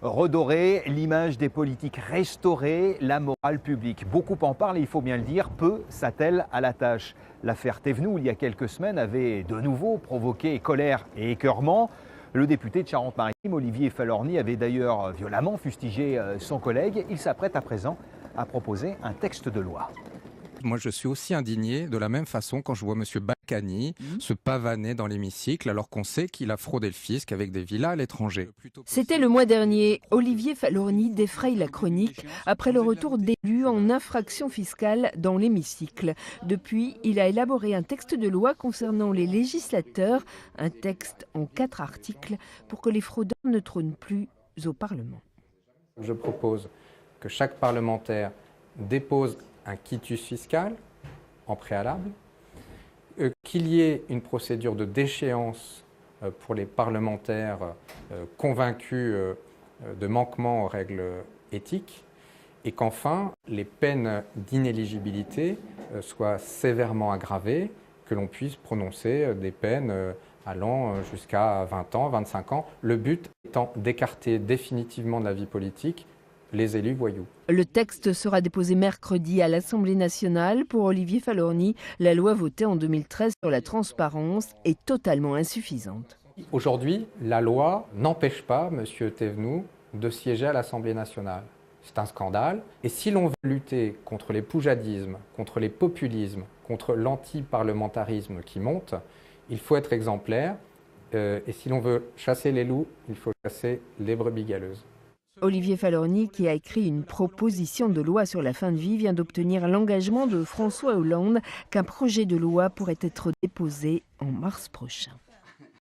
Redorer l'image des politiques, restaurer la morale publique. Beaucoup en parlent et il faut bien le dire, peu s'attellent à la tâche. L'affaire Thévenoud, il y a quelques semaines, avait de nouveau provoqué colère et écœurement. Le député de Charente-Maritime, Olivier Falorni, avait d'ailleurs violemment fustigé son collègue. Il s'apprête à présent à proposer un texte de loi. Moi, je suis aussi indigné de la même façon quand je vois M. Balkany se pavaner dans l'hémicycle alors qu'on sait qu'il a fraudé le fisc avec des villas à l'étranger. C'était le mois dernier. Olivier Falorni défraye la chronique après le retour d'élus en infraction fiscale dans l'hémicycle. Depuis, il a élaboré un texte de loi concernant les législateurs, un texte en 4 articles pour que les fraudeurs ne trônent plus au Parlement. Je propose que chaque parlementaire dépose un quitus fiscal en préalable, qu'il y ait une procédure de déchéance pour les parlementaires convaincus de manquement aux règles éthiques et qu'enfin les peines d'inéligibilité soient sévèrement aggravées, que l'on puisse prononcer des peines allant jusqu'à 20 ans, 25 ans, le but étant d'écarter définitivement de la vie politique les élus voyous. Le texte sera déposé mercredi à l'Assemblée nationale. Pour Olivier Falorni, la loi votée en 2013 sur la transparence est totalement insuffisante. Aujourd'hui, la loi n'empêche pas M. Thévenoud de siéger à l'Assemblée nationale. C'est un scandale. Et si l'on veut lutter contre les poujadismes, contre les populismes, contre l'anti-parlementarisme qui monte, il faut être exemplaire. Et si l'on veut chasser les loups, il faut chasser les brebis galeuses. Olivier Falorni, qui a écrit une proposition de loi sur la fin de vie, vient d'obtenir l'engagement de François Hollande qu'un projet de loi pourrait être déposé en mars prochain.